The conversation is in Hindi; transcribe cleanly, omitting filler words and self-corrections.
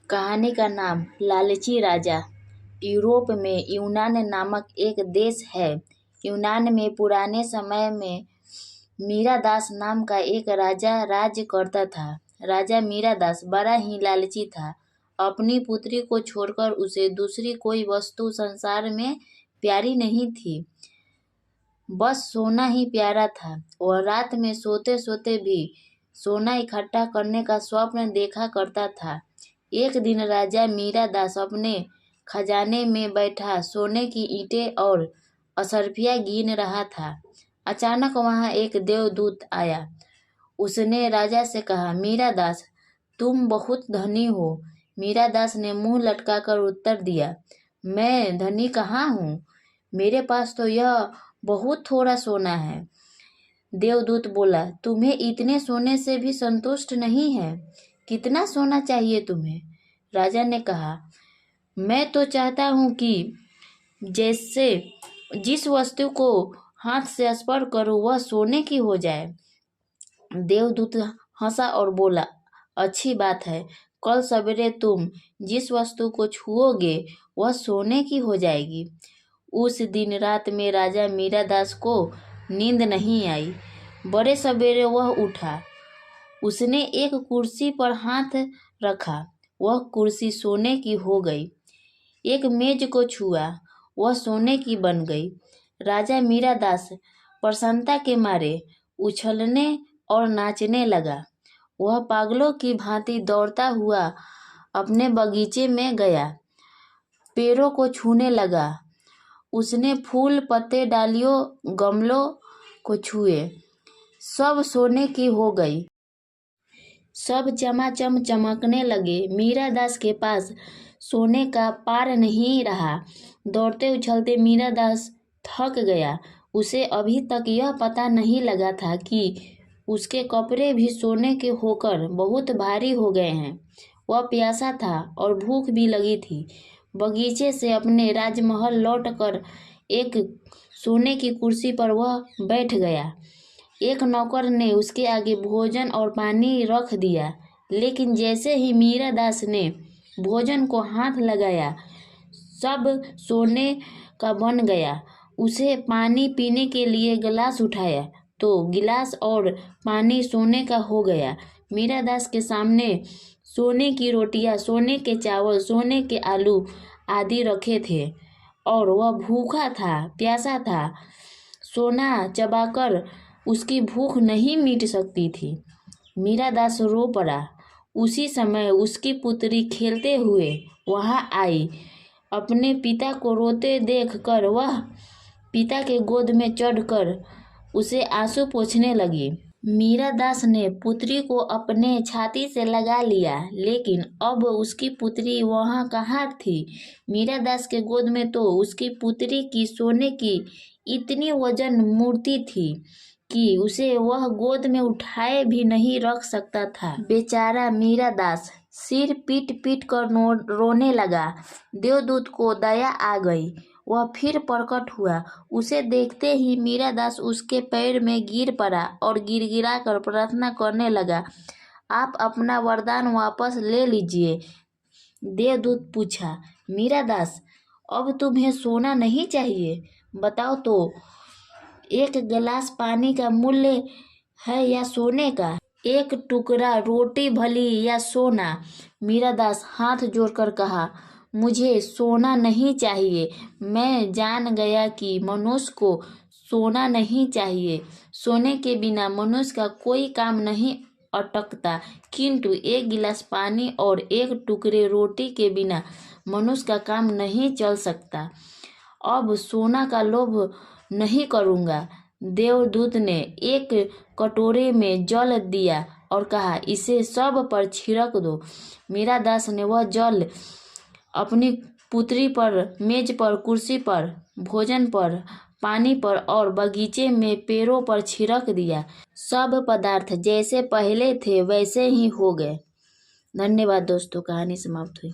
कहानी का नाम लालची राजा। यूरोप में यूनान नामक एक देश है। यूनान में पुराने समय में मीरादास नाम का एक राजा राज्य करता था। राजा मीरादास बड़ा ही लालची था। अपनी पुत्री को छोड़कर उसे दूसरी कोई वस्तु संसार में प्यारी नहीं थी। बस सोना ही प्यारा था। वह रात में सोते सोते भी सोना इकट्ठा करने का स्वप्न देखा करता था। एक दिन राजा मीरादास अपने खजाने में बैठा सोने की ईंटें और असरफियाँ गिन रहा था। अचानक वहाँ एक देवदूत आया। उसने राजा से कहा, मीरादास, तुम बहुत धनी हो। मीरादास ने मुंह लटकाकर उत्तर दिया, मैं धनी कहाँ हूँ, मेरे पास तो यह बहुत थोड़ा सोना है। देवदूत बोला, तुम्हें इतने सोने से भी संतुष्ट नहीं है, कितना सोना चाहिए तुम्हें? राजा ने कहा, मैं तो चाहता हूँ कि जैसे जिस वस्तु को हाथ से स्पर्श करूँ वह सोने की हो जाए। देवदूत हंसा और बोला, अच्छी बात है, कल सवेरे तुम जिस वस्तु को छुओगे वह सोने की हो जाएगी। उस दिन रात में राजा मीरादास को नींद नहीं आई। बड़े सवेरे वह उठा। उसने एक कुर्सी पर हाथ रखा, वह कुर्सी सोने की हो गई। एक मेज को छुआ, वह सोने की बन गई। राजा मीरादास प्रसन्नता के मारे उछलने और नाचने लगा। वह पागलों की भांति दौड़ता हुआ अपने बगीचे में गया, पेड़ों को छूने लगा। उसने फूल, पत्ते, डालियों, गमलों को छुए, सब सोने की हो गई। सब चमाचम चमकने लगे। मीरादास के पास सोने का पार नहीं रहा। दौड़ते उछलते मीरादास थक गया। उसे अभी तक यह पता नहीं लगा था कि उसके कपड़े भी सोने के होकर बहुत भारी हो गए हैं। वह प्यासा था और भूख भी लगी थी। बगीचे से अपने राजमहल लौटकर एक सोने की कुर्सी पर वह बैठ गया। एक नौकर ने उसके आगे भोजन और पानी रख दिया, लेकिन जैसे ही मीरादास ने भोजन को हाथ लगाया, सब सोने का बन गया। उसे पानी पीने के लिए गिलास उठाया तो गिलास और पानी सोने का हो गया। मीरादास के सामने सोने की रोटियां, सोने के चावल, सोने के आलू आदि रखे थे और वह भूखा था, प्यासा था। सोना चबाकर उसकी भूख नहीं मिट सकती थी। मीरादास रो पड़ा। उसी समय उसकी पुत्री खेलते हुए वहाँ आई। अपने पिता को रोते देखकर वह पिता के गोद में चढ़कर उसे आंसू पोंछने लगी। मीरादास ने पुत्री को अपने छाती से लगा लिया, लेकिन अब उसकी पुत्री वहाँ कहाँ थी? मीरादास के गोद में तो उसकी पुत्री की सोने की इतनी वजन मूर्ति थी कि उसे वह गोद में उठाए भी नहीं रख सकता था। बेचारा मीरादास सिर पीट पीट कर रोने लगा। देवदूत को दया आ गई। वह फिर प्रकट हुआ। उसे देखते ही मीरादास उसके पैर में गिर पड़ा और गिड़गिड़ा कर प्रार्थना करने लगा, आप अपना वरदान वापस ले लीजिए। देवदूत पूछा, मीरादास, अब तुम्हें सोना नहीं चाहिए? बताओ तो, एक गिलास पानी का मूल्य है या सोने का? एक टुकड़ा रोटी भली या सोना? मीरादास हाथ जोड़कर कहा, मुझे सोना नहीं चाहिए। मैं जान गया कि मनुष्य को सोना नहीं चाहिए। सोने के बिना मनुष्य का कोई काम नहीं अटकता, किंतु एक गिलास पानी और एक टुकड़े रोटी के बिना मनुष्य का काम नहीं चल सकता। अब सोना का लोभ नहीं करूँगा। देवदूत ने एक कटोरे में जल दिया और कहा, इसे सब पर छिड़क दो। मीरादास ने वह जल अपनी पुत्री पर, मेज पर, कुर्सी पर, भोजन पर, पानी पर और बगीचे में पेड़ों पर छिड़क दिया। सब पदार्थ जैसे पहले थे वैसे ही हो गए। धन्यवाद दोस्तों, कहानी समाप्त हुई।